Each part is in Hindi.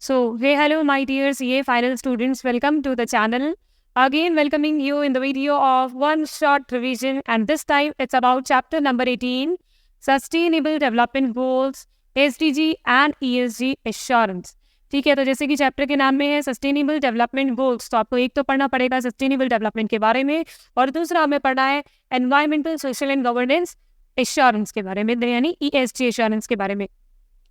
Hey, hello, my dear CA final students. Welcome to the channel. Again, welcoming you in the video of one short revision, and this time it's about chapter number 18 Sustainable Development Goals, SDG and ESG Assurance. ठीक है, तो जैसे कि चैप्टर के नाम में है सस्टेनेबल डेवलपमेंट गोल्स, तो आपको एक तो पढ़ना पड़ेगा सस्टेनेबल डेवलपमेंट के बारे में और दूसरा हमें पढ़ना है environmental, social and governance assurance के बारे में, यानी ESG एश्योरेंस के बारे में.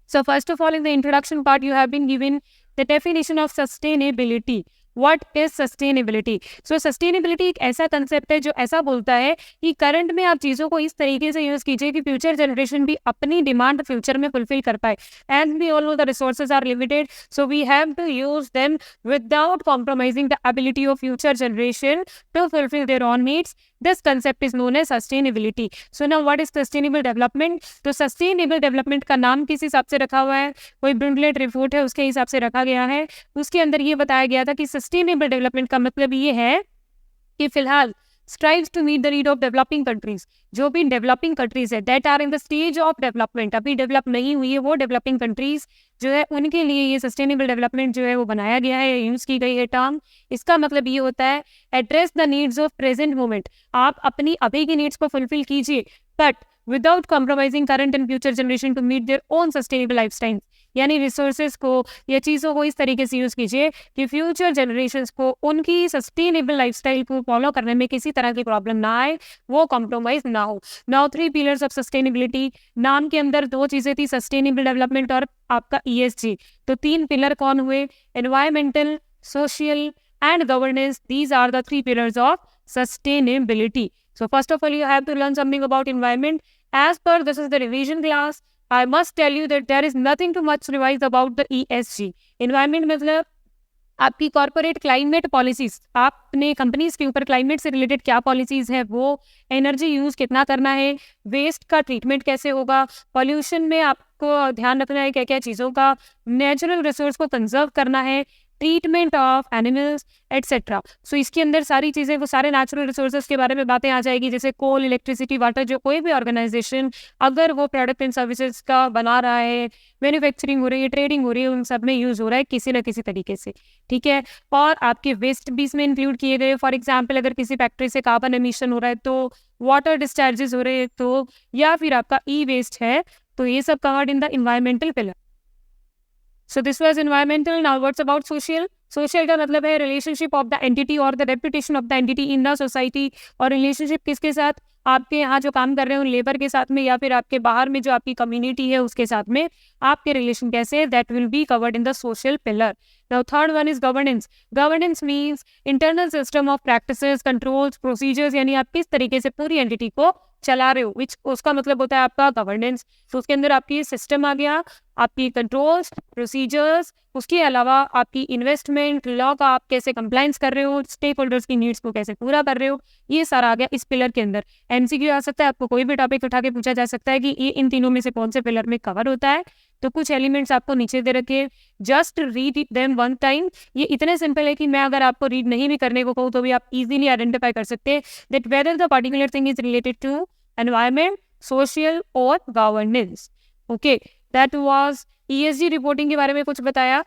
So first of all, in the introduction part, you have been given the definition of sustainability. What is sustainability? So sustainability एक ऐसा कंसेप्ट है जो ऐसा बोलता है कि करंट में आप चीज़ों को इस तरीके से यूज़ कीजिए कि फ्यूचर जनरेशन भी अपनी डिमांड फ्यूचर में फुलफिल कर पाए. And we all know the resources are limited, so we have to use them without compromising the ability of future generation to fulfil their own needs. This concept is known as sustainability. So now what is sustainable development? तो sustainable development का नाम किस हिसाब से रखा हुआ है? कोई ब्रुंडलेट रिपोर्ट है उसके हिसाब से रखा गया है. उसके अंदर ये बताया गया था कि sustainable development का मतलब ये है कि फिलहाल strives to meet the need of developing countries. जो भी developing countries है that are in the stage of development, अभी develop नहीं हुई है, वो developing countries जो है उनके लिए ये sustainable development जो है वो बनाया गया है, यूज़ की गई है टर्म. इसका मतलब ये होता है address the needs of present moment. आप अपनी अभी की नीड्स को फुलफिल कीजिए but without compromising current and future generation to meet their own sustainable lifestyle. यानी रिसोर्सेज को या चीज़ों को इस तरीके से यूज़ कीजिए कि फ्यूचर जनरेशन्स को उनकी सस्टेनेबल लाइफस्टाइल को फॉलो करने में किसी तरह की प्रॉब्लम ना आए, वो कॉम्प्रोमाइज ना हो. Now 3 pillars of sustainability. नाम के अंदर 2 चीज़ें थी, सस्टेनेबल डेवलपमेंट और आपका ESG. तो 3 पिलर कौन हुए? Environmental, social and governance. These are the 3 pillars of sustainability. So first of all, you have to learn something about environment. As per this is the revision class, I must tell you that there is nothing too much revised about the ESG. Environment मतलब आपकी कॉर्पोरेट क्लाइमेट पॉलिसीज, आपने कंपनीज के ऊपर क्लाइमेट से रिलेटेड क्या पॉलिसीज है, वो एनर्जी यूज कितना करना है, वेस्ट का ट्रीटमेंट कैसे होगा, पॉल्यूशन में आपको ध्यान रखना है क्या क्या चीज़ों का, नेचुरल रिसोर्स को कंजर्व करना है, ट्रीटमेंट ऑफ एनिमल्स एट्सेट्रा. सो इसके अंदर सारी चीज़ें, वो सारे नेचुरल रिसोर्सेज के बारे में बातें आ जाएगी, जैसे कोल, इलेक्ट्रिसिटी, वाटर. जो कोई भी ऑर्गेनाइजेशन अगर वो प्रोडक्ट एंड सर्विसेज का बना रहा है, मैन्युफैक्चरिंग हो रही है, ट्रेडिंग हो रही है, उन सब में यूज़ हो रहा है किसी न किसी तरीके से. ठीक है. और आपके वेस्ट भी इसमें इंक्लूड किए गए. फॉर एग्जाम्पल अगर किसी फैक्ट्री से कार्बन एमिशन हो रहा है तो वाटर डिस्चार्जेस हो रहे हैं तो, या फिर आपका वेस्ट है, तो ये सब covered in the environmental pillar. So this was environmental. Now what's about social? Social का मतलब है relationship of the entity or the reputation of the entity in the society. और relationship किसके साथ? आपके यहाँ जो काम कर रहे हो लेबर के साथ में, या फिर आपके बाहर में जो आपकी कम्युनिटी है उसके साथ में आपके रिलेशन कैसे है, that will be covered in the social pillar. Now third one is governance. Governance means internal system of practices, controls, procedures. यानी आप किस तरीके से पूरी एंटिटी को चला रहे हो, विच उसका मतलब होता है आपका गवर्नेंस. तो उसके अंदर आपकी सिस्टम आ गया, आपकी कंट्रोल्स, प्रोसीजर्स, उसके अलावा आपकी इन्वेस्टमेंट, लॉ का आप कैसे कंप्लाइंस कर रहे हो, स्टेक होल्डर्स की नीड्स को कैसे पूरा कर रहे हो, ये सारा आ गया इस पिलर के अंदर. MCQ आ सकता है, आपको कोई भी टॉपिक उठा के पूछा जा सकता है कि ये इन तीनों में से कौन से पिलर में कवर होता है. तो कुछ एलिमेंट्स आपको नीचे दे रखे, just read them one time. ये इतने सिंपल है कि मैं अगर आपको रीड नहीं भी करने को कहूँ तो भी आप इजीली आइडेंटिफाई कर सकते हैं that whether the particular thing is related to environment, social और governance. Okay, that was ESG reporting के बारे में कुछ बताया.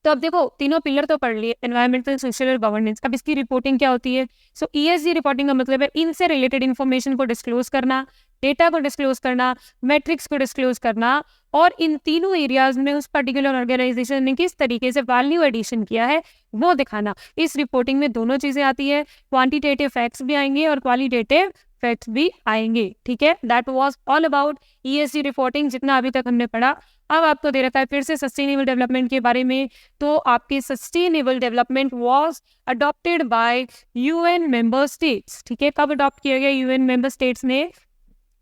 तो अब देखो तीनों पिलर तो पढ़ लिए, एनवायरमेंटल, सोशल और गवर्नेंस. अब इसकी रिपोर्टिंग क्या होती है? सो ESG रिपोर्टिंग का मतलब है इनसे रिलेटेड इन्फॉर्मेशन को डिस्क्लोज करना, डेटा को डिस्क्लोज करना, मैट्रिक्स को डिस्क्लोज करना, और इन तीनों एरियाज में उस पर्टिकुलर ऑर्गेनाइजेशन ने किस तरीके से वैल्यू एडिशन किया है वो दिखाना. इस रिपोर्टिंग में दोनों चीज़ें आती है, क्वांटिटेटिव फैक्ट्स भी आएंगे और क्वालिटेटिव फैक्ट्स भी आएंगे. ठीक है, that was all about ESG reporting जितना अभी तक हमने पढ़ा. अब आपको दे रखा है फिर से सस्टेनेबल डेवलपमेंट के बारे में. तो आपके sustainable development was adopted by UN member states. ठीक है, कब अडॉप्ट किया गया? UN मेंबर स्टेट्स ने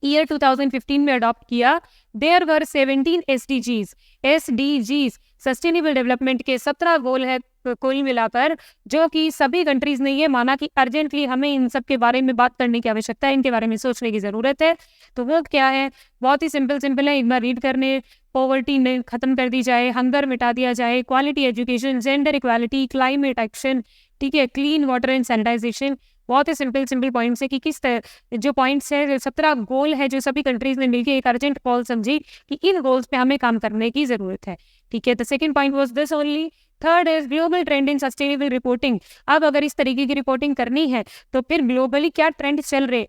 ईयर 2015 में अडॉप्ट किया. There were 17 SDGs sustainable development के 17 गोल है कुल मिलाकर, जो कि सभी कंट्रीज ने ये माना कि अर्जेंटली हमें इन सब के बारे में बात करने की आवश्यकता है, इनके बारे में सोचने की ज़रूरत है. तो वो क्या है? बहुत ही सिंपल है, एक बार रीड करने. पॉवर्टी खत्म कर दी जाए, हंगर मिटा दिया जाए, quality education, gender equality, climate action, ठीक है, क्लीन वाटर एंड सैनिटाइजेशन, बहुत ही सिंपल पॉइंट्स है कि किस तरह जो पॉइंट्स है 17 गोल है जो सभी कंट्रीज ने मिलकर एक अर्जेंट कॉल समझी कि इन गोल्स पे हमें काम करने की जरूरत है। ठीक है, the second point was this only. Third is global trend in sustainable reporting. अब अगर इस तरीके की रिपोर्टिंग करनी है तो फिर ग्लोबली क्या ट्रेंड चल रहे।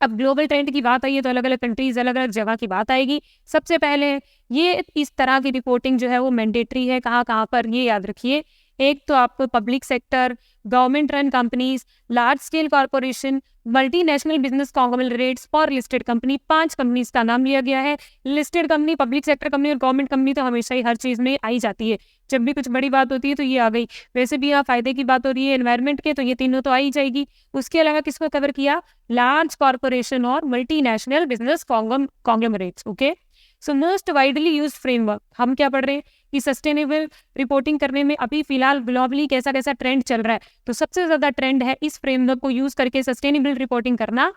अब ग्लोबल ट्रेंड की बात आई है तो अलग अलग कंट्रीज अलग अलग जगह की बात आएगी। सबसे पहले ये इस तरह की रिपोर्टिंग जो है वो मैंडेटरी है। कहाँ कहाँ पर, ये याद रखिए। एक तो आपको public sector, government run companies, large scale corporation, multinational business conglomerates और लिस्टेड कंपनी। 5 कंपनीज का नाम लिया गया है। Listed company, public sector company और गवर्नमेंट कंपनी तो हमेशा ही हर चीज में आई जाती है। जब भी कुछ बड़ी बात होती है तो ये आ गई। वैसे भी यहाँ फायदे की बात हो रही है एनवायरमेंट के, तो ये तीनों तो आ ही जाएगी। उसके अलावा किसको कवर किया, लार्ज कॉर्पोरेशन और multinational business conglomerates. Okay, so most widely used framework. हम क्या पढ़ रहे हैं कि सस्टेनेबल रिपोर्टिंग करने में अभी फिलहाल ग्लोबली कैसा कैसा ट्रेंड चल रहा है। तो सबसे ज्यादा ट्रेंड है इस फ्रेमवर्क को यूज करके सस्टेनेबल रिपोर्टिंग करना,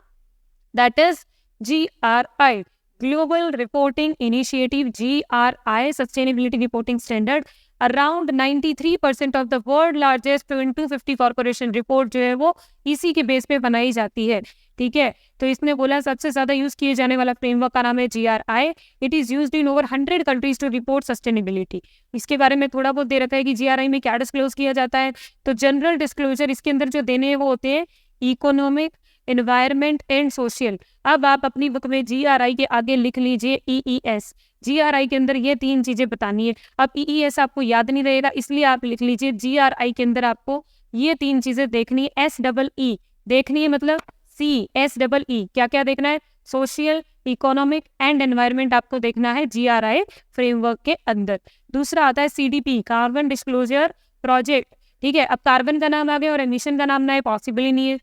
that is GRI, global reporting initiative. GRI sustainability reporting standard. Around 93% of the world largest 250 corporation report जो है वो इसी के बेस पे बनाई जाती है। ठीक है, तो इसने बोला सबसे ज्यादा यूज किए जाने वाला फ्रेमवर्क का नाम है GRI। It is used in over 100 countries to report sustainability. इसके बारे में थोड़ा बहुत दे रखा है कि GRI में क्या डिस्क्लोज किया जाता है। तो जनरल डिस्क्लोजर इसके अंदर जो देने हैं वो होते हैं इकोनॉमिक, एनवायरमेंट एंड सोशल। अब आप अपनी बुक में GRI के आगे लिख लीजिए EES। GRI के अंदर ये 3 चीजें बतानी है। अब EES आपको याद नहीं रहेगा, इसलिए आप लिख लीजिए GRI के अंदर आपको ये 3 चीजें देखनी है। SEE देखनी है, मतलब SEE क्या क्या देखना है, सोशल, इकोनॉमिक एंड एनवायरमेंट आपको देखना है GRI फ्रेमवर्क के अंदर। दूसरा आता है CDP, कार्बन डिस्क्लोजर प्रोजेक्ट। ठीक है, अब कार्बन का नाम आ गया और एमिशन का नाम ना है, पॉसिबल ही नहीं है।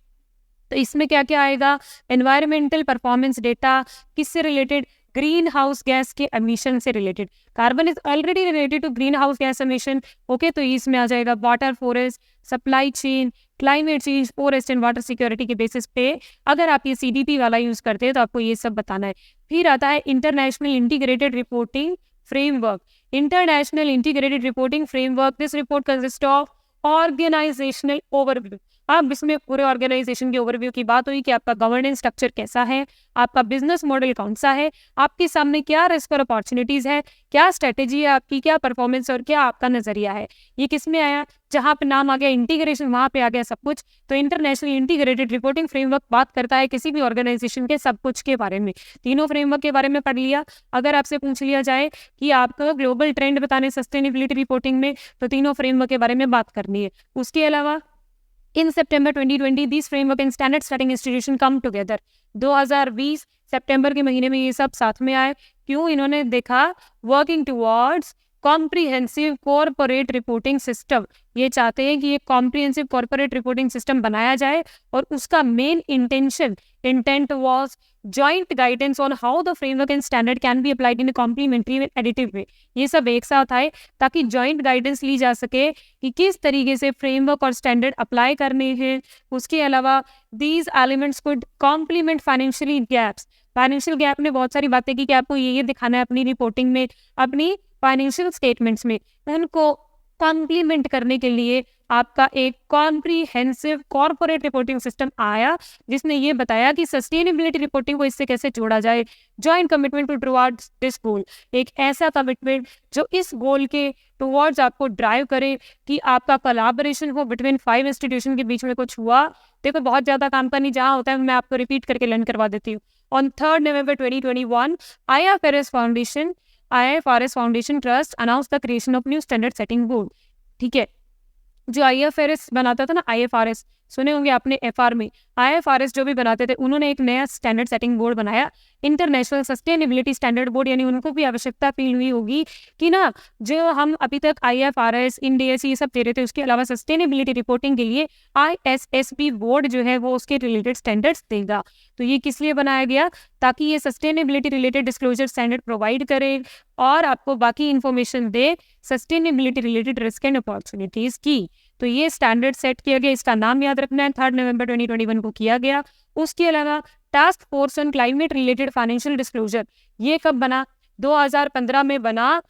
तो इसमें क्या क्या आएगा, एनवायरमेंटल परफॉर्मेंस डेटा, किससे रिलेटेड, ग्रीन हाउस गैस के एमिशन से related. Carbon is already related to green house gas emission. Okay, तो इसमें आ जाएगा water, forest, supply chain, climate change, forest and water security के बेसिस पे अगर आप ये CDP वाला यूज करते हैं तो आपको ये सब बताना है। फिर आता है international integrated reporting framework. International integrated reporting framework, this report consist of organisational overview. अब इसमें पूरे ऑर्गेनाइजेशन के ओवरव्यू की बात हुई कि आपका गवर्नेंस स्ट्रक्चर कैसा है, आपका बिजनेस मॉडल कौन सा है, आपके सामने क्या रिस्क और अपॉर्चुनिटीज है, क्या स्ट्रेटेजी है आपकी, क्या परफॉर्मेंस और क्या आपका नजरिया है। ये किस में आया, जहां पे नाम आ गया इंटीग्रेशन वहां पे आ गया सब कुछ। तो इंटरनेशनल इंटीग्रेटेड रिपोर्टिंग फ्रेमवर्क बात करता है किसी भी ऑर्गेनाइजेशन के सब कुछ के बारे में। तीनों फ्रेमवर्क के बारे में पढ़ लिया। अगर आपसे पूछ लिया जाए कि आपका ग्लोबल ट्रेंड बताने सस्टेनेबिलिटी रिपोर्टिंग में, तो तीनों फ्रेमवर्क के बारे में बात करनी है। उसके अलावा इन September 2020 this framework and standard setting institution come together. 2020 सितंबर के महीने में ये सब साथ में आए। क्यों, इन्होंने देखा working towards comprehensive corporate reporting system. ये चाहते हैं कि एक कॉम्प्रिहेंसिव कॉर्पोरेट रिपोर्टिंग सिस्टम बनाया जाए और उसका main intent was joint guidance on how the framework and standard can be applied in a complementary and additive way. ये सब एक साथ आए ताकि जॉइंट गाइडेंस ली जा सके कि किस तरीके से फ्रेमवर्क और स्टैंडर्ड अप्लाई करने हैं। उसके अलावा these elements could complement financially gaps. Financial gap में बहुत सारी बातें की कि आपको ये दिखाना है अपनी रिपोर्टिंग में, अपनी फाइनेंशियल स्टेटमेंट्स में। उनको कॉम्प्लीमेंट करने के लिए आपका एक कॉम्प्रिहेंसिव कॉर्पोरेट रिपोर्टिंग सिस्टम आया जिसने ये बताया कि सस्टेनेबिलिटी रिपोर्टिंग को इससे कैसे जोड़ा जाए। Joint commitment to towards this goal, एक ऐसा कमिटमेंट जो इस गोल के टुवर्ड्स आपको ड्राइव करे कि आपका कोलैबोरेशन हो बिटवीन 5 इंस्टीट्यूशन के बीच में कुछ हुआ। देखो बहुत ज्यादा काम का नहीं, जहाँ होता है मैं आपको रिपीट करके लर्न करवा देती हूँ। On 3 November 2021 IFRS foundation trust announce the creation of new standard setting board. ठीक है, जो IFRS बनाता था ना, IFRS सुने होंगे आपने, FR में IFRS जो भी बनाते थे उन्होंने एक नया स्टैंडर्ड सेटिंग बोर्ड बनाया, इंटरनेशनल सस्टेनेबिलिटी स्टैंडर्ड बोर्ड। यानी उनको भी आवश्यकता फील हुई होगी कि ना जो हम अभी तक IFRS, IND-AS ये सब दे रहे थे, उसके अलावा सस्टेनेबिलिटी रिपोर्टिंग के लिए ISSB बोर्ड जो है वो उसके रिलेटेड स्टैंडर्ड्स देगा। तो ये किस लिए बनाया गया, ताकि ये sustainability related disclosure standard provide करे और आपको बाकी information they sustainability related risk and opportunities की। तो ये स्टैंडर्ड सेट किया गया, इसका नाम याद रखना है, 3 November 2021 को किया गया। उसके अलावा task force on climate related financial disclosure, ये कब बना, 2015 में बना।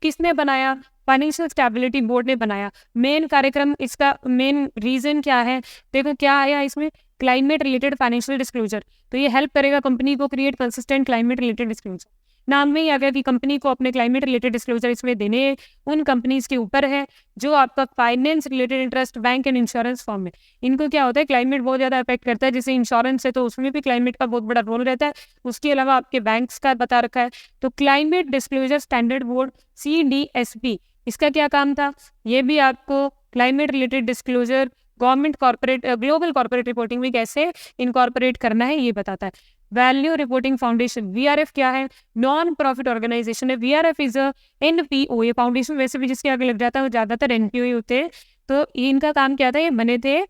किसने बनाया, फाइनेंशियल स्टेबिलिटी बोर्ड ने बनाया। मेन कार्यक्रम, इसका मेन रीजन क्या है, देखो क्या आया इसमें, क्लाइमेट रिलेटेड फाइनेंशियल डिस्क्लोजर। तो ये हेल्प करेगा कंपनी को create consistent climate related disclosure. नाम में ही आ गया कि कंपनी को अपने क्लाइमेट रिलेटेड डिस्क्लोजर इसमें देने उन कंपनीज के ऊपर है जो आपका finance related interest bank and insurance form में। इनको क्या होता है, क्लाइमेट बहुत ज़्यादा अफेक्ट करता है, जैसे इंश्योरेंस है तो उसमें भी क्लाइमेट का बहुत बड़ा रोल रहता है। उसके अलावा आपके बैंक्स का बता रखा है। तो climate disclosure standard board CDSB, इसका क्या काम था, ये भी आपको climate related disclosure government corporate global corporate reporting में कैसे इनकॉर्पोरेट करना है ये बताता है। वैल्यू रिपोर्टिंग फाउंडेशन, VRF क्या है, नॉन प्रॉफिट ऑर्गेनाइजेशन है। VRF इज अ NPO, ये फाउंडेशन वैसे भी जिसके आगे लग जाता है वो ज्यादातर NPO ही होते हैं। तो इनका काम क्या था, ये बने थे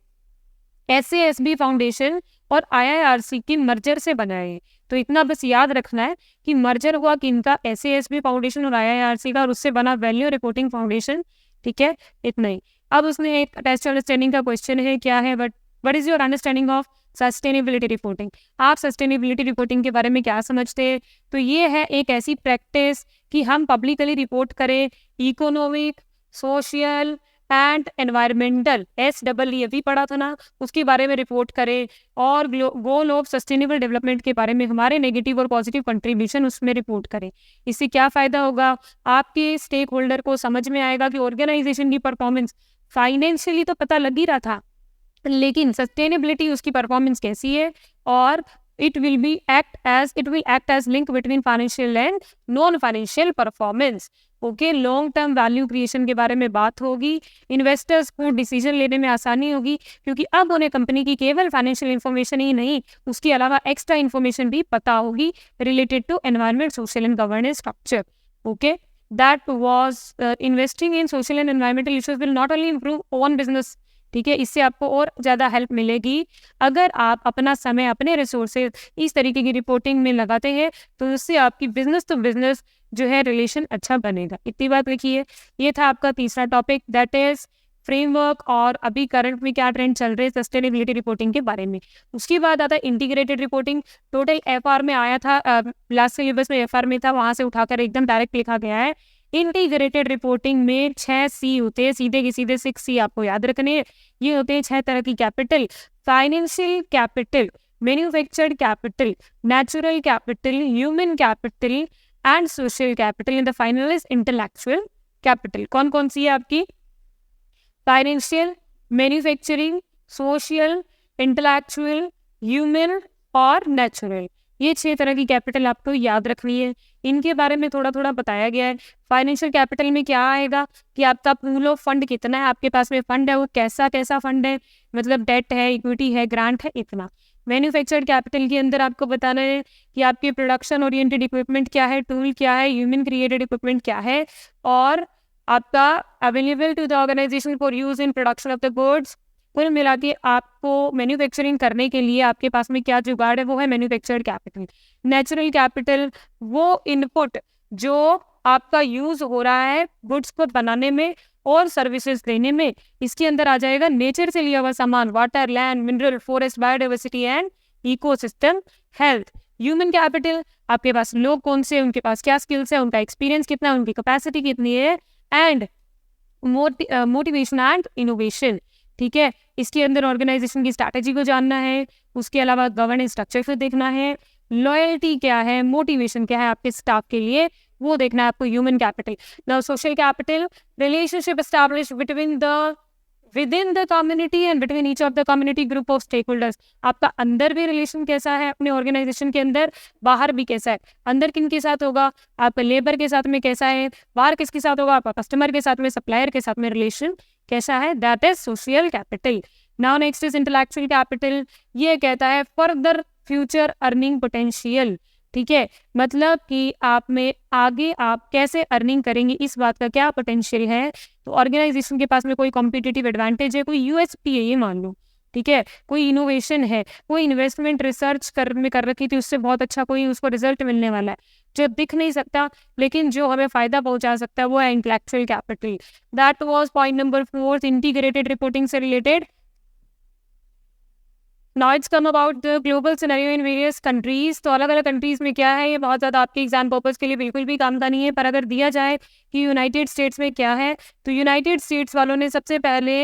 SASB फाउंडेशन और IIRC की मर्जर से बनाए। तो इतना बस याद रखना है कि मर्जर हुआ कि इनका SASB फाउंडेशन और IIRC का, और उससे बना वैल्यू रिपोर्टिंग फाउंडेशन। ठीक है, इतना ही। अब उसमें एक टेस्ट अंडरस्टैंडिंग का क्वेश्चन है, क्या है, but what is your understanding of sustainability reporting. आप सस्टेनेबिलिटी रिपोर्टिंग के बारे में क्या समझते हैं। तो ये है एक ऐसी प्रैक्टिस कि हम पब्लिकली रिपोर्ट करें economic, social and environmental, SEE भी पढ़ा था ना, उसके बारे में रिपोर्ट करें, और गोल ऑफ सस्टेनेबल डेवलपमेंट के बारे में हमारे नेगेटिव और पॉजिटिव कंट्रीब्यूशन उसमें रिपोर्ट करें। इससे क्या फ़ायदा होगा, आपके स्टेक होल्डर को समझ में आएगा कि ऑर्गेनाइजेशन की परफॉर्मेंस फाइनेंशियली तो पता लग ही रहा था, लेकिन सस्टेनेबिलिटी उसकी परफॉर्मेंस कैसी है, और it will act as link between financial and non financial performance. Okay, long term value creation के बारे में बात होगी, इन्वेस्टर्स को डिसीजन लेने में आसानी होगी, क्योंकि अब उन्हें कंपनी की केवल फाइनेंशियल इन्फॉर्मेशन ही नहीं, उसके अलावा एक्स्ट्रा इन्फॉर्मेशन भी पता होगी related to environment, social and governance structure. Okay, that was investing in social and environmental issues will not only improve own business. ठीक है, इससे आपको और ज़्यादा हेल्प मिलेगी अगर आप अपना समय, अपने रिसोर्सेज इस तरीके की रिपोर्टिंग में लगाते हैं, तो उससे आपकी बिजनेस टू बिजनेस जो है रिलेशन अच्छा बनेगा। इतनी बात लिखिए। ये था आपका तीसरा टॉपिक, दैट इज फ्रेमवर्क और अभी करंट में क्या ट्रेंड चल रहे हैं सस्टेनेबिलिटी रिपोर्टिंग के बारे में। उसके बाद आता है इंटीग्रेटेड रिपोर्टिंग। टोटल FR में आया था, लास्ट सिलेबस में FR में था, वहाँ से उठाकर एकदम डायरेक्ट लिखा गया है। इंटीग्रेटेड रिपोर्टिंग में 6 C होते हैं, सीधे के सीधे 6 C आपको याद रखने हैं। ये होते हैं 6 तरह की capital: financial capital, manufactured capital, natural capital, human capital and social capital, and the final is intellectual capital. कौन कौन सी है आपकी, financial, manufacturing, social, intellectual, human और नेचुरल। ये 6 तरह की कैपिटल आपको याद रखनी है। इनके बारे में थोड़ा थोड़ा बताया गया है। फाइनेंशियल कैपिटल में क्या आएगा कि आपका पूल ऑफ फंड कितना है, आपके पास में फंड है वो कैसा कैसा फंड है, मतलब डेट है, इक्विटी है, ग्रांट है, इतना। मैन्युफैक्चर्ड कैपिटल के अंदर आपको बताना है कि आपके प्रोडक्शन ओरिएंटेड इक्विपमेंट क्या है, टूल क्या है, ह्यूमन क्रिएटेड इक्विपमेंट क्या है, और आपका available to the organisation for use in production of the goods. कुल मिला के आपको मैन्युफैक्चरिंग करने के लिए आपके पास में क्या जुगाड़ है, वो है मैन्युफैक्चर्ड कैपिटल। नेचुरल कैपिटल, वो इनपुट जो आपका यूज हो रहा है गुड्स को बनाने में और सर्विसेज देने में, इसके अंदर आ जाएगा नेचर से लिया हुआ सामान, water, land, mineral, forest, biodiversity and ecosystem health. Human capital, आपके पास लोग कौन से, उनके पास क्या स्किल्स है, उनका एक्सपीरियंस कितना है, उनकी कैपेसिटी कितनी है, एंड मोटिवेशन एंड इनोवेशन। ठीक है, इसके अंदर ऑर्गेनाइजेशन की स्ट्रैटेजी को जानना है, उसके अलावा गवर्नेंस स्ट्रक्चर को देखना है, लॉयल्टी क्या है, मोटिवेशन क्या है आपके स्टाफ के लिए, वो देखना है आपको human capital. Now social capital, relationship establish within the community and between each of the community group of stake holders. आपका अंदर भी रिलेशन कैसा है अपने ऑर्गेनाइजेशन के अंदर, बाहर भी कैसा है। अंदर किन के साथ होगा, आपका लेबर के साथ में कैसा है, बाहर किसके साथ होगा, आपका कस्टमर के साथ में, सप्लायर के साथ में रिलेशन कैसा है, that is social capital. Now next is intellectual capital. ये कहता है फर्दर फ्यूचर अर्निंग पोटेंशियल। ठीक है, मतलब कि आप में आगे आप कैसे अर्निंग करेंगे, इस बात का क्या पोटेंशियल है। तो ऑर्गेनाइजेशन के पास में कोई कॉम्पिटिटिव एडवांटेज है, कोई USP है, ये मान लो। ठीक है, कोई इनोवेशन है, कोई इन्वेस्टमेंट रिसर्च में कर रखी थी, उससे बहुत अच्छा कोई उसको रिजल्ट मिलने वाला है, जो दिख नहीं सकता लेकिन जो हमें फायदा पहुंचा सकता है, वो है intellectual capital. That was point number 4 integrated reporting से related. Now it's come about the global scenario in various countries. तो अलग अलग कंट्रीज में क्या है, ये बहुत ज़्यादा आपके एग्जाम पर्पज़ के लिए बिल्कुल भी काम का नहीं है, पर अगर दिया जाए कि यूनाइटेड स्टेट्स में क्या है, तो यूनाइटेड स्टेट्स वालों ने सबसे पहले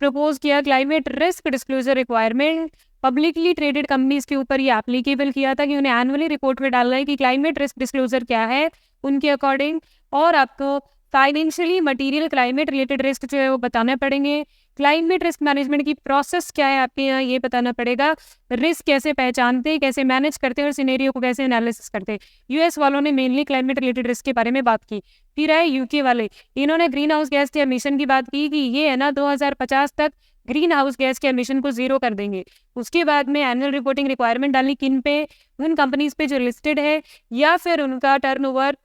प्रपोज किया climate risk disclosure requirement. Publicly traded companies के ऊपर ये एप्लीकेबल किया था कि उन्हें एनुअली रिपोर्ट में डालना है कि क्लाइमेट रिस्क डिस्क्लोजर क्या है उनके अकॉर्डिंग, और आपको financially material climate related risk जो है वो बताने पड़ेंगे। क्लाइमेट रिस्क मैनेजमेंट की प्रोसेस क्या है आपके यहाँ ये बताना पड़ेगा। रिस्क कैसे पहचानते, कैसे मैनेज करते और सिनेरियो को कैसे एनालिसिस करते। यूएस वालों ने मेनली क्लाइमेट रिलेटेड रिस्क के बारे में बात की। फिर आए यूके वाले, इन्होंने ग्रीन हाउस गैस के एमिशन की बात की कि ये है ना 2050 तक ग्रीन हाउस गैस के एमिशन को जीरो कर देंगे। उसके बाद में एनुअल रिपोर्टिंग रिक्वायरमेंट डाली किन पे, उन कंपनीज पे जो लिस्टेड है या फिर उनका turnover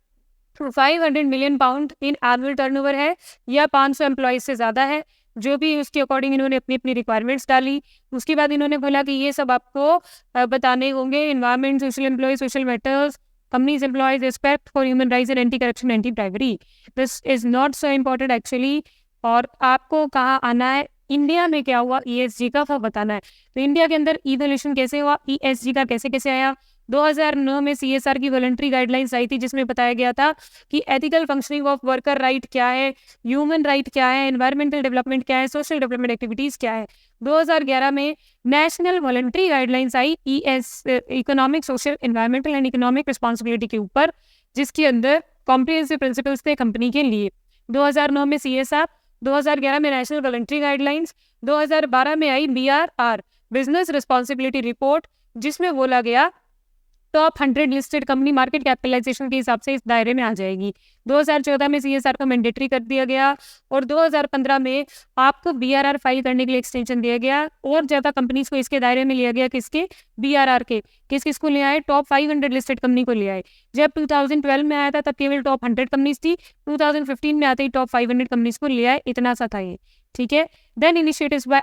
500 million pound in annual turnover है या 500 एम्प्लॉयज से ज़्यादा है, जो भी उसके अकॉर्डिंग इन्होंने अपनी अपनी रिक्वायरमेंट्स डाली। उसके बाद इन्होंने बोला कि ये सब आपको बताने होंगे, environment, social employ, social matters, companies employees, respect for human rights and anti corruption, anti bribery. This is not so important actually. और आपको कहाँ आना है, इंडिया में क्या हुआ, ESG का बताना है। तो इंडिया के अंदर इवोल्यूशन कैसे हुआ, ESG का कैसे कैसे आया। 2009 में CSR की वॉलंटरी गाइडलाइंस आई थी, जिसमें बताया गया था कि ethical functioning of worker right क्या है, ह्यूमन राइट क्या है, एनवायरमेंटल डेवलपमेंट क्या है, सोशल डेवलपमेंट एक्टिविटीज़ क्या है। 2011 में national voluntary guidelines I economic, social, environmental and economic responsibility के ऊपर, जिसके अंदर कॉम्प्रिहेंसिव प्रिंसिपल्स थे कंपनी के लिए। 2009 में CSR, 2011 में नेशनल वॉलंटरी गाइडलाइंस, 2012 में आई BRR बिजनेस रिस्पॉन्सिबिलिटी रिपोर्ट, जिसमें बोला गया top 100 listed company market capitalization के हिसाब से इस दायरे में आ जाएगी। 2014 में CSR को मैंडेटरी कर दिया गया और 2015 में आपको BRR फाइल करने के लिए एक्सटेंशन दिया गया और ज़्यादा कंपनीज को इसके दायरे में लिया गया। किसके, BRR के। किस किस को ले आए, टॉप 500 लिस्टेड कंपनी को ले आए। जब 2012 में आया था तब केवल टॉप 100 कंपनीज थी, 2015 में आते ही टॉप 500 कंपनीज को ले आए, इतना सा था ये, ठीक है। देन इनिशिएटिव्स बाय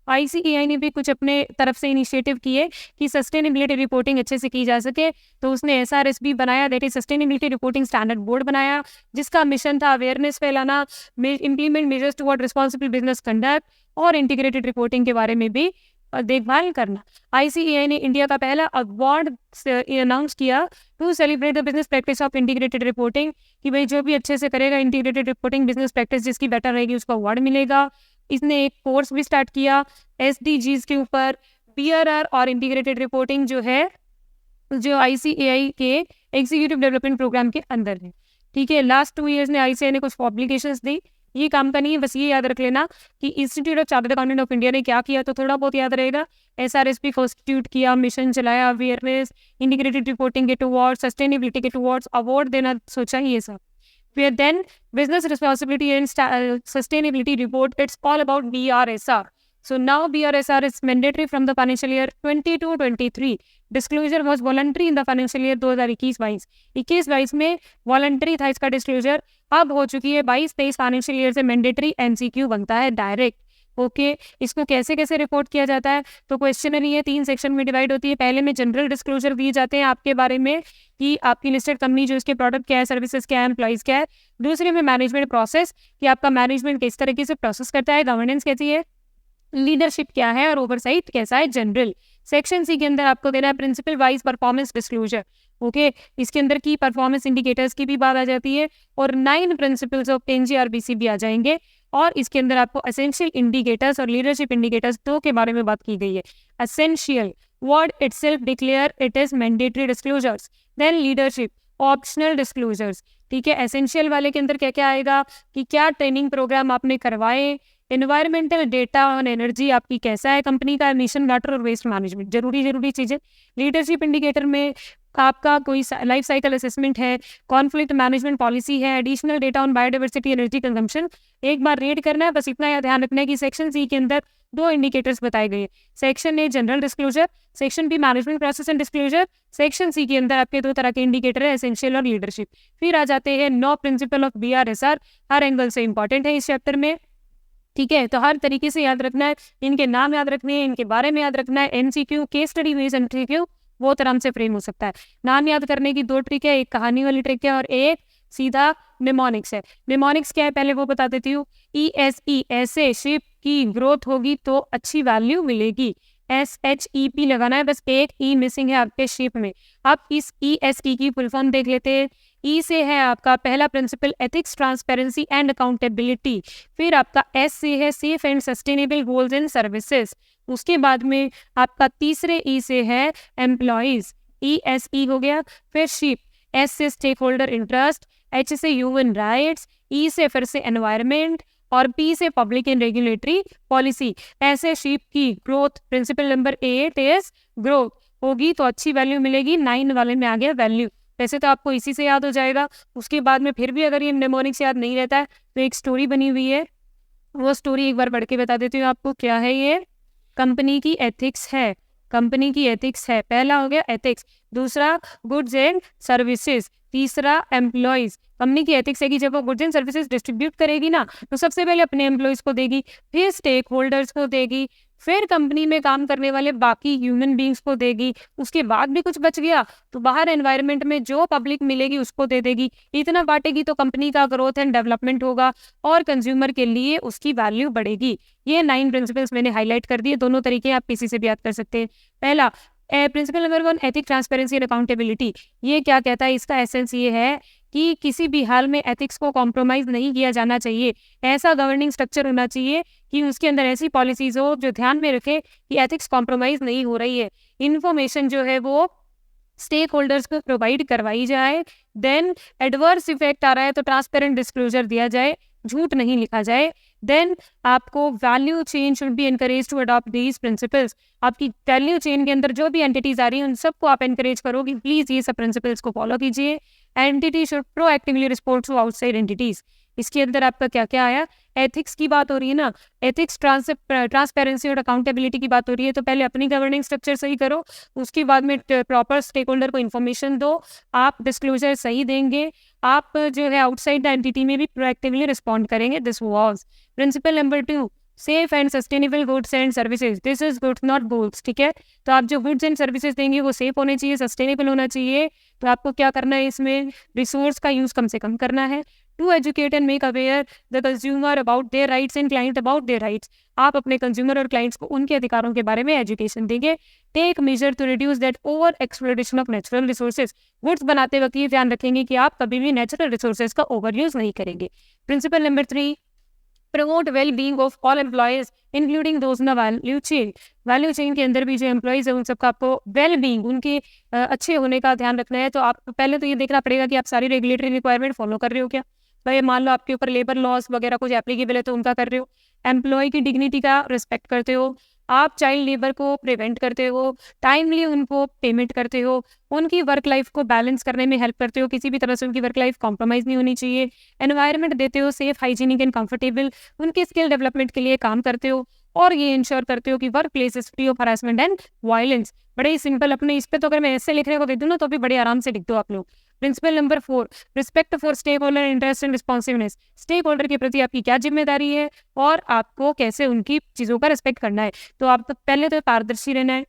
ICAI ने भी कुछ अपने तरफ से इनिशिएटिव किए कि सस्टेनेबिलिटी रिपोर्टिंग अच्छे से की जा सके। तो उसने SRSB बनाया, that is sustainability reporting standard board बनाया, जिसका मिशन था अवेयरनेस फैलाना, implement measures toward responsible business conduct और इंटीग्रेटेड रिपोर्टिंग के बारे में भी देखभाल करना। ICAI ने इंडिया का पहला अवार्ड अनाउंस किया to celebrate the business practice of integrated reporting, कि भाई जो भी अच्छे से करेगा इंटीग्रेटेड रिपोर्टिंग बिजनेस प्रैक्टिस जिसकी बेटर रहेगी उसको अवार्ड मिलेगा। इसने एक कोर्स भी स्टार्ट किया SDGs के ऊपर। BRR और इंटीग्रेटेड रिपोर्टिंग जो है, जो ICAI के एग्जीक्यूटिव डेवलपमेंट प्रोग्राम के अंदर है, ठीक है। लास्ट 2 ईयर्स में ICAI ने कुछ पब्लिकेशंस दी, ये काम का नहीं है, बस ये याद रख लेना कि institute of chartered accountant of India ने क्या किया, तो थोड़ा बहुत याद रहेगा। SRSB कॉन्स्टिट्यूट किया, मिशन चलाया, अवेयरनेस, इंटीग्रेटेड रिपोर्टिंग के टुवर्ड्स, सस्टेनेबिलिटी के टुवर्ड्स अवार्ड देना सोचा, ये सब। फिर then business responsibility and sustainability report, it's all about BRSR. So now BRSR is mandatory from the financial year 22-23. Disclosure was voluntary in the financial year 2021-22. 21-22 में voluntary था इसका डिस्क्लोजर, अब हो चुकी है 22-23 फाइनेंशियल ईयर से मैंडेटरी MCQ बनता है डायरेक्ट। ओके, इसको कैसे कैसे रिपोर्ट किया जाता है, तो क्वेश्चनरी है, 3 सेक्शन में डिवाइड होती है। पहले में जनरल डिस्क्लोजर दिए जाते हैं आपके बारे में कि आपकी लिस्टेड कंपनी जो इसके प्रोडक्ट क्या है, सर्विसेज क्या है, एम्प्लॉइज क्या है। दूसरे में मैनेजमेंट प्रोसेस, कि आपका मैनेजमेंट किस तरीके से प्रोसेस करता है, गवर्नेंस कैसी है, लीडरशिप क्या है और ओवरसाइट कैसा है, जनरल। सेक्शन C के अंदर आपको देना है principle wise performance disclosure. Okay, इसके अंदर की परफॉर्मेंस इंडिकेटर्स की भी बात आ जाती है और 9 प्रिंसिपल्स ऑफ NGRBC भी आ जाएंगे। और इसके अंदर आपको एसेंशियल इंडिकेटर्स और लीडरशिप इंडिकेटर्स 2 के बारे में बात की गई है। Essential word itself declare it is mandatory disclosures, then leadership optional disclosures, ठीक है। एसेंशियल वाले के अंदर क्या क्या आएगा कि क्या ट्रेनिंग प्रोग्राम आपने करवाए, एनवायरमेंटल डेटा ऑन एनर्जी आपकी कैसा है, कंपनी का एमिशन, वाटर और वेस्ट मैनेजमेंट, जरूरी चीज़ें। लीडरशिप इंडिकेटर में आपका कोई लाइफ साइकिल असेसमेंट है, कॉन्फ्लिक्ट मैनेजमेंट पॉलिसी है, additional data on biodiversity, energy consumption. एक बार रीड करना है, बस इतना याद ध्यान रखना है कि सेक्शन C के अंदर 2 इंडिकेटर्स बताए गए। Section A general disclosure, section B management process and disclosure. Section C के अंदर आपके 2 तरह के इंडिकेटर है, एसेंशियल और लीडरशिप। फिर आ जाते हैं 9 principle of BRSR, her angle से इंपॉर्टेंट है इस चैप्टर में, ठीक है। तो हर तरीके से याद रखना है, इनके नाम याद रखने हैं, इनके बारे में याद रखना है। MCQ, case study based MCQ वो तरह से फ्रेम हो सकता है। नाम याद करने की 2 ट्रिक है, एक कहानी वाली ट्रिक है और एक सीधा निमोनिक्स है। निमोनिक्स क्या है पहले वो बता देती हूँ। ESE, ऐसे शिप की ग्रोथ होगी तो अच्छी वैल्यू मिलेगी। SHEP लगाना है, बस एक ई मिसिंग है आपके शिप में। आप इस EST की फुल फॉर्म देख लेते हैं। ई से है आपका पहला principle ethics, transparency and accountability. फिर आपका एस से है safe and sustainable goals and services. उसके बाद में आपका तीसरे ई से है एम्प्लॉयज, ESE हो गया। फिर शिप, एस से स्टेक होल्डर इंटरेस्ट, H से ह्यूमन राइट्स, E से फिर से एनवायरमेंट और P से पब्लिक एंड रेगुलेटरी पॉलिसी। ऐसे शिप की growth principle number 8 is growth होगी तो अच्छी वैल्यू मिलेगी। 9 वाले में आ गया वैल्यू। वैसे तो आपको इसी से याद हो जाएगा। उसके बाद में फिर भी अगर ये निमोनिक से याद नहीं रहता है तो एक स्टोरी बनी हुई है, वो स्टोरी एक बार पढ़ के बता देती हूँ आपको क्या है। ये कंपनी की एथिक्स है, कंपनी की एथिक्स है। पहला हो गया एथिक्स, दूसरा गुड्स एंड सर्विसेज, तीसरा एम्प्लॉयज। कंपनी की एथिक्स है कि जब वो गुड्स एंड सर्विसेज डिस्ट्रीब्यूट करेगी ना तो सबसे पहले अपने एम्प्लॉयज को देगी, फिर स्टेक होल्डर्स को देगी, फिर कंपनी में काम करने वाले बाकी ह्यूमन बींग्स को देगी। उसके बाद भी कुछ बच गया तो बाहर एनवायरनमेंट में जो पब्लिक मिलेगी उसको दे देगी। इतना बांटेगी तो कंपनी का ग्रोथ एंड डेवलपमेंट होगा और कंज्यूमर के लिए उसकी वैल्यू बढ़ेगी। ये 9 प्रिंसिपल्स मैंने हाईलाइट कर दिए। दोनों तरीके आप किसी से भी याद कर सकते हैं। पहला principle number 1 ethic, transparency and accountability. ये क्या कहता है, इसका एसेंस ये है कि किसी भी हाल में एथिक्स को कॉम्प्रोमाइज नहीं किया जाना चाहिए। ऐसा गवर्निंग स्ट्रक्चर होना चाहिए कि उसके अंदर ऐसी पॉलिसीज हो जो ध्यान में रखे कि एथिक्स कॉम्प्रोमाइज नहीं हो रही है। इन्फॉर्मेशन जो है वो स्टेक होल्डर्स को प्रोवाइड करवाई जाए। देन एडवर्स इफेक्ट आ रहा है तो ट्रांसपेरेंट डिस्क्लोजर दिया जाए, झूठ नहीं लिखा जाए। देन आपको value chain should be encourage to adopt these principles. आपकी वैल्यू चेन के अंदर जो भी एंटिटीज आ रही हैं उन सबको आप एनकरेज करो कि प्लीज ये सब प्रिंसिपल्स को फॉलो कीजिए। Entity should proactively respond to outside entities. इसके अंदर आपका क्या क्या आया, एथिक्स की बात हो रही है ना, एथिक्स, ट्रांसपेरेंसी और अकाउंटेबिलिटी की बात हो रही है तो पहले अपनी गवर्निंग स्ट्रक्चर सही करो, उसके बाद में प्रॉपर स्टेक होल्डर को इन्फॉर्मेशन दो, आप डिस्क्लोजर सही देंगे, आप जो है आउटसाइड एंटिटी में भी प्रोएक्टिवली रिस्पॉन्ड करेंगे। This was principle number 2 safe and sustainable goods and services. This is goods not goals, ठीक है। तो आप जो गुड्स एंड सर्विसेज देंगे वो सेफ होने चाहिए, सस्टेनेबल होना चाहिए। तो आपको क्या करना है, इसमें रिसोर्स का यूज कम से कम करना है। To educate and make aware the consumer about their rights and client about their rights. आप अपने कंज्यूमर और क्लाइंट्स को उनके अधिकारों के बारे में एजुकेशन देंगे। Take measure to reduce that over exploitation of natural resources. Goods बनाते वक्त ये ध्यान रखेंगे कि आप कभी भी नेचुरल रिसोर्सेज का ओवर यूज नहीं करेंगे। Principle number 3 promote well being of all employees including those in the value chain. Value chain के अंदर भी जो एम्प्लॉयज है उन सबका आपको वेल बीइंग, उनके अच्छे होने का ध्यान रखना है। तो आप पहले तो ये देखना पड़ेगा कि आप सारी रेगुलेटरी रिक्वायरमेंट फॉलो कर रहे हो क्या। भाई मान लो आपके ऊपर लेबर लॉस वगैरह कुछ एप्लीकेबल है तो उनका कर रहे हो, एम्प्लॉय की डिग्निटी का रिस्पेक्ट करते हो, आप चाइल्ड लेबर को प्रिवेंट करते हो, टाइमली उनको पेमेंट करते हो, उनकी वर्क लाइफ को बैलेंस करने में हेल्प करते हो, किसी भी तरह से उनकी वर्क लाइफ कॉम्प्रोमाइज़ नहीं होनी चाहिए, एनवायरनमेंट देते हो सेफ, हाइजीनिक एंड कंफर्टेबल, उनके स्किल डेवलपमेंट के लिए काम करते हो और ये इंश्योर करते हो कि work place is free of harassment and violence. बड़े ही सिंपल, अपने इस पे तो अगर मैं ऐसे लिखने को दे दूँ ना तो भी बड़े आराम से लिख दो आप लोग। Principle number 4 respect for stakeholder interest and responsiveness. Stakeholder के प्रति आपकी क्या जिम्मेदारी है और आपको कैसे उनकी चीज़ों का रिस्पेक्ट करना है। तो आप पहले तो पारदर्शी रहना है,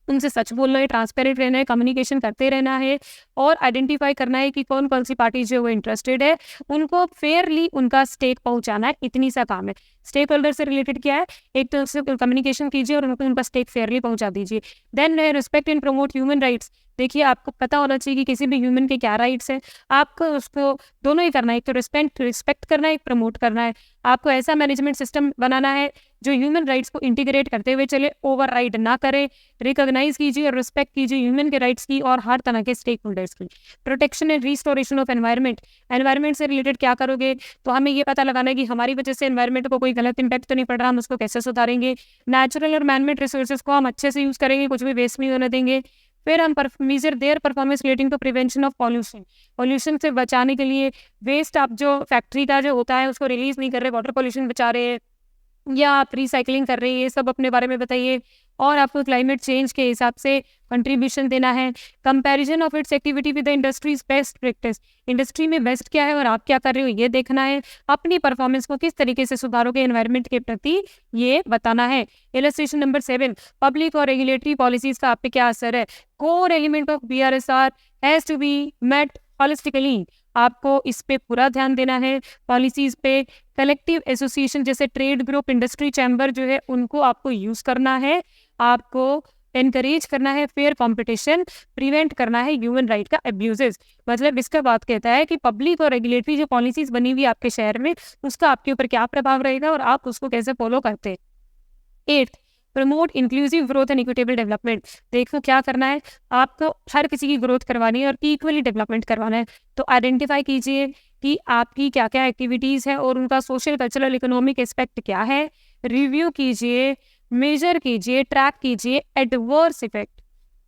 उनसे सच बोलना है, ट्रांसपेरेंट रहना है, कम्युनिकेशन करते रहना है और आइडेंटिफाई करना है कि कौन कौन सी पार्टी जो वो इंटरेस्टेड है, उनको फेयरली उनका स्टेक पहुंचाना है। इतनी सा काम है। स्टेक होल्डर से रिलेटेड क्या है, एक तो उससे कम्युनिकेशन कीजिए और उनको उनका स्टेक फेयरली पहुंचा दीजिए। Then respect and promote human rights. देखिए आपको पता होना चाहिए कि किसी भी ह्यूमन के क्या राइट्स हैं, आपको उसको दोनों ही करना है, एक तो रिस्पेक्ट करना है, एक प्रमोट करना है। आपको ऐसा मैनेजमेंट सिस्टम बनाना है जो ह्यूमन राइट्स को इंटीग्रेट करते हुए चले, ओवरराइड ना करे, रिकॉग्नाइज कीजिए और रिस्पेक्ट कीजिए ह्यूमन के राइट्स की और हर तरह के स्टेक होल्डर्स की। Protection and restoration of environment. Environment से रिलेटेड क्या करोगे, तो हमें ये पता लगाना है कि हमारी वजह से एनवायरनमेंट को कोई गलत इंपैक्ट तो नहीं पड़ रहा, हम उसको कैसे सुधारेंगे। नेचुरल और मैनमेड रिसोर्सेज को हम अच्छे से यूज करेंगे, कुछ भी वेस्ट नहीं होने देंगे। फिर हम measure their performance relating to prevention of pollution. Pollution से बचाने के लिए वेस्ट आप जो फैक्ट्री का जो होता है उसको रिलीज नहीं कर रहे, वाटर पॉल्यूशन बचा रहे हैं या आप रिसाइकलिंग कर रही है, ये सब अपने बारे में बताइए। और आपको क्लाइमेट चेंज के हिसाब से कंट्रीब्यूशन देना है। Comparison of its activity with the industries best practice. Industry में बेस्ट क्या है और आप क्या कर रहे हो ये देखना है। अपनी परफॉर्मेंस को किस तरीके से सुधारोगे एनवायरनमेंट के प्रति ये बताना है। इलस्ट्रेशन नंबर 7 पब्लिक और रेगुलेटरी पॉलिसीज का आप पे क्या असर है। Core element of BRSR has to be met holistically. आपको इस पे पूरा ध्यान देना है। पॉलिसीज पे कलेक्टिव एसोसिएशन जैसे ट्रेड ग्रुप, इंडस्ट्री चैम्बर जो है उनको आपको यूज करना है। आपको एनकरेज करना है फेयर कंपटीशन, प्रिवेंट करना है ह्यूमन राइट का अब्यूजेस। मतलब इसका बात कहता है कि पब्लिक और रेगुलेटरी जो पॉलिसीज बनी हुई आपके शहर में, उसका आपके ऊपर क्या प्रभाव रहेगा और आप उसको कैसे फॉलो करते हैं। 8th, promote inclusive growth and equitable development. देखो क्या करना है, आपको हर किसी की ग्रोथ करवानी है और इक्वली डेवलपमेंट करवाना है। तो आइडेंटिफाई कीजिए कि आपकी क्या क्या एक्टिविटीज़ है और उनका सोशल, कल्चरल, इकोनॉमिक एस्पेक्ट क्या है। रिव्यू कीजिए, मेजर कीजिए, ट्रैक कीजिए adverse effect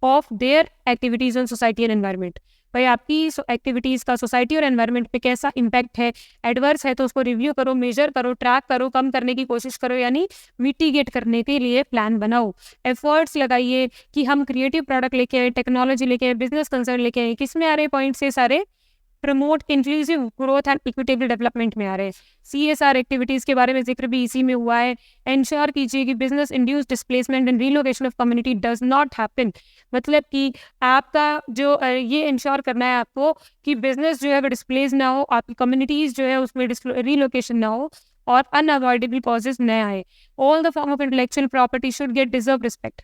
of their activities on society and environment. भाई आपकी एक्टिविटीज़ का सोसाइटी और एनवायरनमेंट पे कैसा इम्पैक्ट है, एडवर्स है तो उसको रिव्यू करो, मेजर करो, ट्रैक करो, कम करने की कोशिश करो, यानी मिटिगेट करने के लिए प्लान बनाओ। एफर्ट्स लगाइए कि हम क्रिएटिव प्रोडक्ट लेके आए, टेक्नोलॉजी लेके आए, बिजनेस कंसर्न लेके आए। किस में आ रहे पॉइंट से सारे? Promote inclusive growth and equitable development में आ रहे हैं। CSR एक्टिविटीज़ के बारे में जिक्र भी इसी में हुआ है। इंश्योर कीजिए कि business induce displacement and relocation of community does not happen. मतलब कि आपका जो ये इंश्योर करना है आपको कि बिजनेस जो है वो डिस्प्लेस ना हो, आपकी कम्युनिटीज़ जो है उसमें रीलोकेशन ना हो और अनअवॉइडेबल कॉजेज न आए। All the form of intellectual property should get deserve respect.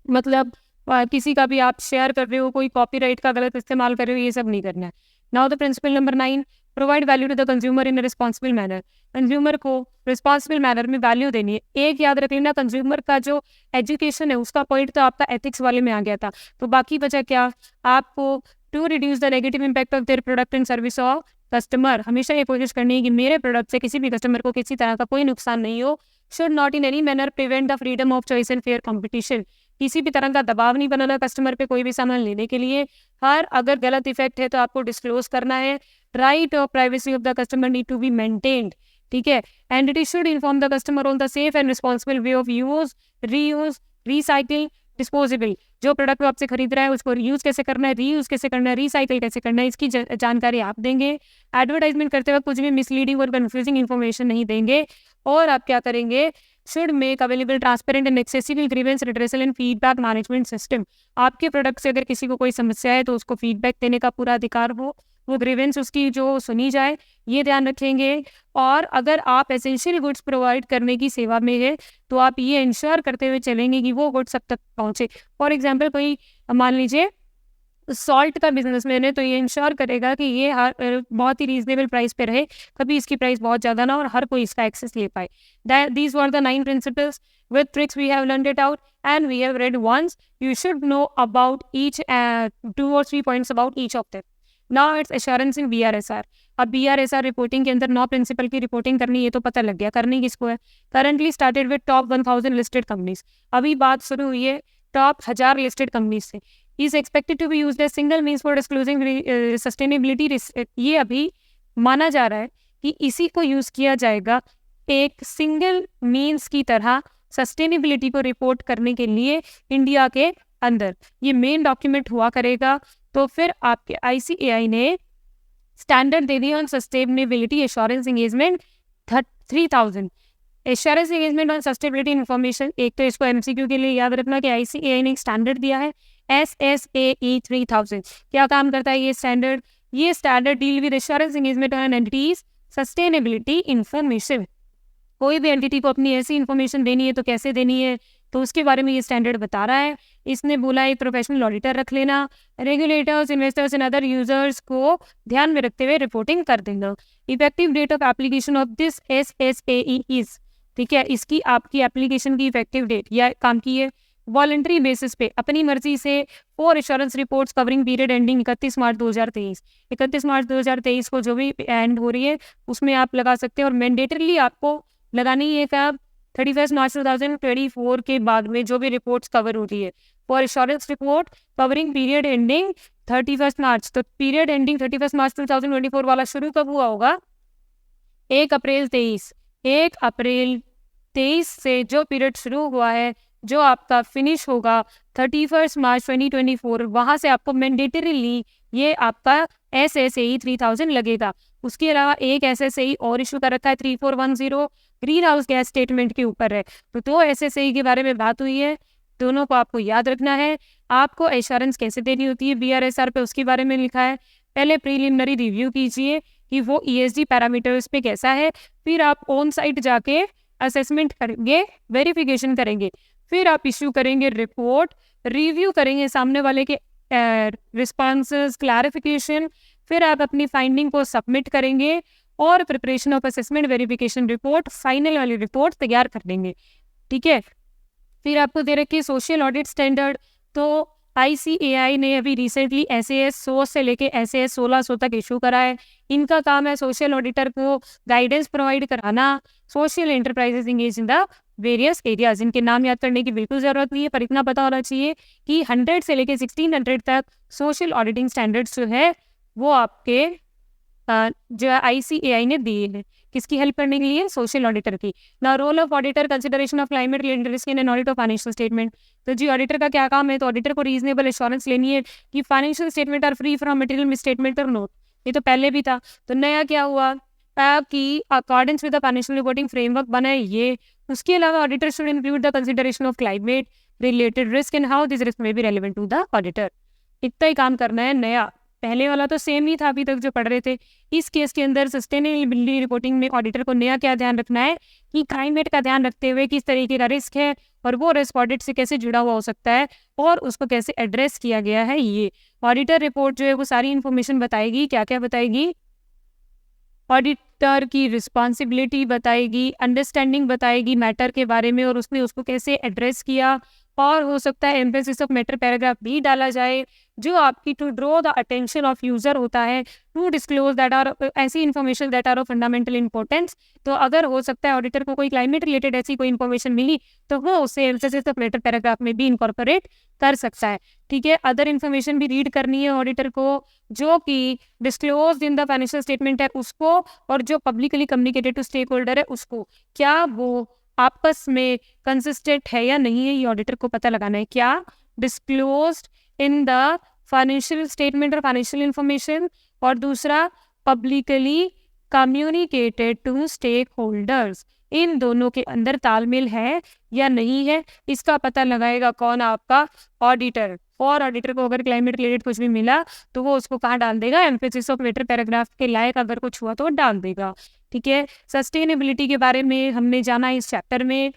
मतलब किसी का भी आप शेयर कर रहे हो, कोई कॉपीराइट का गलत इस्तेमाल कर रहे हो, ये सब नहीं करना है। Now the principle number 9, provide value to the consumer in a responsible manner. Consumer को रिस्पॉन्सिबल मैनर में वैल्यू देनी है। एक याद रख लेना, कंज्यूमर का जो एजुकेशन है उसका पॉइंट तो आपका एथिक्स वाले में आ गया था, तो बाकी बचा क्या? आपको to reduce the negative impact of their product and service of customer. हमेशा ये कोशिश करनी है कि मेरे प्रोडक्ट से किसी भी कस्टमर को किसी तरह का कोई नुकसान नहीं हो। Should not in any manner prevent the freedom of choice and fair competition. किसी भी तरह का दबाव नहीं बनाना कस्टमर पे कोई भी सामान लेने के लिए। हर अगर गलत इफेक्ट है तो आपको डिस्क्लोज करना है। Right of privacy of the customer need to be maintained, ठीक है। Entity should inform the customer on the safe and responsible way of use, reuse, recycle, disposable. जो प्रोडक्ट वो आपसे खरीद रहा है उसको यूज कैसे करना है, रीयूज कैसे करना है, रिसाइकिल कैसे करना है, इसकी जानकारी आप देंगे। एडवर्टाइजमेंट करते वक्त कुछ भी मिसलीडिंग और कंफ्यूजिंग इन्फॉर्मेशन नहीं देंगे। और आप क्या करेंगे? Should make available transparent and accessible grievance redressal and feedback management system. आपके प्रोडक्ट से अगर किसी को कोई समस्या है तो उसको फीडबैक देने का पूरा अधिकार हो, वो ग्रीवेंस उसकी जो सुनी जाए, ये ध्यान रखेंगे। और अगर आप एसेंशियल गुड्स प्रोवाइड करने की सेवा में है तो आप ये इंश्योर करते हुए चलेंगे कि वो गुड्स सब तक पहुँचे। फॉर एग्जाम्पल कोई मान लीजिए सॉल्ट का बिजनेसमैन है तो ये इंश्योर करेगा कि ये बहुत ही रीजनेबल प्राइस पे रहे, कभी इसकी प्राइस बहुत ज़्यादा ना और हर कोई इसका एक्सेस ले पाए। These were the 9 principles. With tricks we have learned it out and we have read once. You should know about each 2 or 3 points about each of them. Now it's assurance in BRSR. अब BRSR रिपोर्टिंग के अंदर 9 प्रिंसिपल की रिपोर्टिंग करनी, ये तो पता लग गया। करनी किसको है? Currently started with top 1000 listed companies. अभी बात शुरू हुई है टॉप 1000 लिस्टेड कंपनीज से। is expected to be used as single means for disclosing sustainability risk। ये अभी माना जा रहा है कि इसी को यूज किया जाएगा एक सिंगल मीन्स की तरह सस्टेनेबिलिटी को रिपोर्ट करने के लिए इंडिया के अंदर। ये मेन डॉक्यूमेंट हुआ करेगा। तो फिर आपके ICAI ने स्टैंडर्ड दे दिया on sustainability assurance engagement 3000। Assurance engagement on sustainability information, एक तो इसको MCQ के लिए याद रखना कि ICAI ने एक स्टैंडर्ड दिया है SSAE 3000। क्या काम करता है ये स्टैंडर्ड? ये standard deal with assurance engagement on entities sustainability information. कोई भी एंटिटी को अपनी ऐसी इन्फॉर्मेशन देनी है तो कैसे देनी है, तो उसके बारे में ये स्टैंडर्ड बता रहा है। इसने बोला एक प्रोफेशनल ऑडिटर रख लेना, regulators, investors and other users को ध्यान में रखते हुए रिपोर्टिंग कर देना। Effective date of application of this SSAE is, ठीक है, इसकी आपकी एप्लीकेशन की इफेक्टिव डेट या काम की है वॉलंटरी बेसिस पे अपनी मर्जी से 4 insurance reports covering period ending 31 मार्च 2023। 31 मार्च 2023 को जो भी एंड हो रही है उसमें आप लगा सकते हैं। और मैंडेटरली आपको लगानी है कब? 31 मार्च 2024 के बाद में जो भी रिपोर्ट्स कवर हो रही है for insurance report covering period ending 31 मार्च। तो पीरियड एंडिंग 31 मार्च 2024 वाला शुरू कब हुआ होगा? 1 अप्रैल 23। 1 अप्रैल 23 से जो पीरियड शुरू हुआ है जो आपका फिनिश होगा 31 मार्च 2024, वहाँ से आपको मैंडेटरीली ये आपका SSAE 3000 लगेगा। उसके अलावा एक SSAE और इशू कर रखा है 3410 ग्रीन हाउस गैस स्टेटमेंट के ऊपर है। तो 2 SSAE के बारे में बात हुई है, दोनों को आपको याद रखना है। आपको एश्योरेंस कैसे देनी होती है BRSR पे, उसके बारे में लिखा है। पहले प्रीलिमिनरी रिव्यू कीजिए कि वो ESG पैरामीटर्स पे कैसा है, फिर आप ऑन साइट जाके असेसमेंट करेंगे, वेरिफिकेशन करेंगे, फिर आप इश्यू करेंगे रिपोर्ट, रिव्यू करेंगे सामने वाले के रिस्पॉन्सेज, क्लैरिफिकेशन, फिर आप अपनी फाइंडिंग को सबमिट करेंगे और preparation of assessment verification report, final वाली रिपोर्ट तैयार कर लेंगे। ठीक है, फिर आपको दे रखी है सोशल ऑडिट स्टैंडर्ड। तो ICAI ने अभी रिसेंटली SAS 100 से लेके SAS 1600 तक इशू करा है। इनका काम है सोशल ऑडिटर को गाइडेंस प्रोवाइड कराना, social enterprises engage in the various areas. इनके नाम याद करने की बिल्कुल जरूरत नहीं है, पर इतना पता होना चाहिए कि 100 से लेके 1600 तक सोशल ऑडिटिंग स्टैंडर्ड्स जो है वो आपके जो ICAI ने दिए हैं। किसकी हेल्प करने के लिए? सोशल ऑडिटर की। No role of auditor, consideration of climate related risk in an audit of financial statement. तो जी ऑडिटर का क्या काम है? तो ऑडिटर को रीजनेबल एश्योरेंस लेनी है कि financial statement are free from material misstatement or not. ये तो पहले भी था, तो नया क्या हुआ कि according with the financial reporting framework बना है ये। उसके अलावा auditor should include the consideration of climate related risk and how this risk may be relevant to the auditor. इतना ही काम करना है नया। पहले वाला तो सेम ही था अभी तक जो पढ़ रहे थे। इस केस के अंदर सस्टेनेबिलिटी रिपोर्टिंग में ऑडिटर को नया क्या ध्यान रखना है कि क्लाइमेट का ध्यान रखते हुए किस तरीके का रिस्क है और वो रिस्क ऑडिट से कैसे जुड़ा हुआ हो सकता है और उसको कैसे एड्रेस किया गया है। ये ऑडिटर रिपोर्ट जो है वो सारी इन्फॉर्मेशन बताएगी। क्या क्या बताएगी? ऑडिटर की रिस्पॉन्सिबिलिटी बताएगी, अंडरस्टैंडिंग बताएगी मैटर के बारे में और उसने उसको कैसे एड्रेस किया, और हो सकता है एम्फेसिस ऑफ मैटर पैराग्राफ भी डाला जाए जो आपकी to draw the attention of user होता है, टू डिस्क्लोज दैट आर ऐसी information that are of fundamental importance. तो अगर हो सकता है ऑडिटर को कोई क्लाइमेट रिलेटेड ऐसी कोई इन्फॉर्मेशन मिली तो वो उसे एम्फेसिस ऑफ मैटर पैराग्राफ में भी इनकॉर्पोरेट कर सकता है। ठीक है, अदर इन्फॉर्मेशन भी रीड करनी है ऑडिटर को जो कि disclose in the financial statement है उसको, और जो publicly communicated to stakeholder है उसको, क्या वो आपस में कंसिस्टेंट है या नहीं है, ये ऑडिटर को पता लगाना है। क्या disclosed in the financial statement और फाइनेंशियल इंफॉर्मेशन, और दूसरा publicly communicated to stakeholders, इन दोनों के अंदर तालमेल है या नहीं है, इसका पता लगाएगा कौन? आपका ऑडिटर। और ऑडिटर को अगर क्लाइमेट रिलेटेड कुछ भी मिला तो वो उसको कहाँ डाल देगा? एम्फेसिस ऑफ मैटर पैराग्राफ के लायक अगर कुछ हुआ तो डाल देगा। ठीक है, सस्टेनेबिलिटी के बारे में हमने जाना इस चैप्टर में।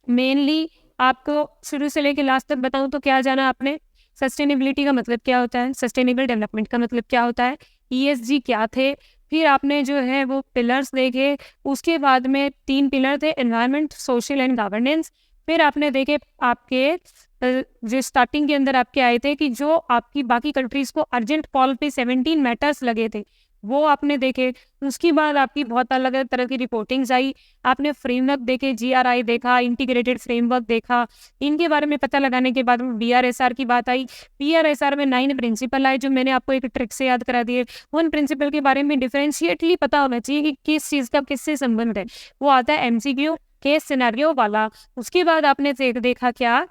मेनली आपको शुरू से लेकर लास्ट तक बताऊं तो क्या जाना आपने? सस्टेनेबिलिटी का मतलब क्या होता है, सस्टेनेबल डेवलपमेंट का मतलब क्या होता है, ESG क्या थे, फिर आपने जो है वो पिलर्स देखे। उसके बाद में 3 पिलर थे, एनवायरनमेंट, सोशल एंड गवर्नेंस। फिर आपने देखे आपके जो स्टार्टिंग के अंदर आपके आए थे कि जो आपकी बाकी कंट्रीज को अर्जेंट कॉल पे 17 मैटर्स लगे थे वो आपने देखे। उसके बाद आपकी बहुत अलग अलग तरह की रिपोर्टिंग्स आई। आपने फ्रेमवर्क देखे, GRI देखा, इंटीग्रेटेड फ्रेमवर्क देखा। इनके बारे में पता लगाने के बाद BRSR की बात आई। BRSR में 9 प्रिंसिपल आए जो मैंने आपको एक ट्रिक से याद करा दिए। उन प्रिंसिपल के बारे में डिफरेंशिएटली पता होना चाहिए कि किस चीज़ का किससे संबंध है। वो आता है MCQ केस सिनेरियो वाला। उसके बाद आपने देखा क्या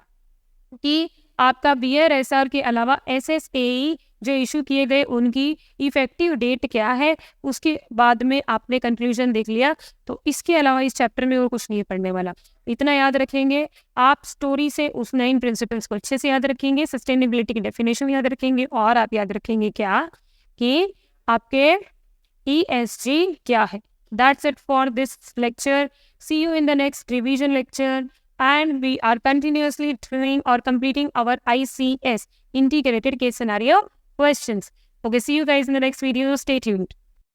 कि आपका BRSR के अलावा SSAE जो इशू किए गए उनकी इफेक्टिव डेट क्या है, उसके बाद में आपने कंक्लूजन देख लिया। तो इसके अलावा इस चैप्टर में और कुछ नहीं पढ़ने वाला। इतना याद रखेंगे आप, स्टोरी से उस 9 प्रिंसिपल्स को अच्छे से याद रखेंगे, सस्टेनेबिलिटी की डेफिनेशन याद रखेंगे, और आप याद रखेंगे क्या कि आपके ESG क्या है। That's it for this lecture. See you in the next revision lecture. And we are continuously doing or completing our ICS integrated case scenario questions. Okay, see you guys in the next video. Stay tuned.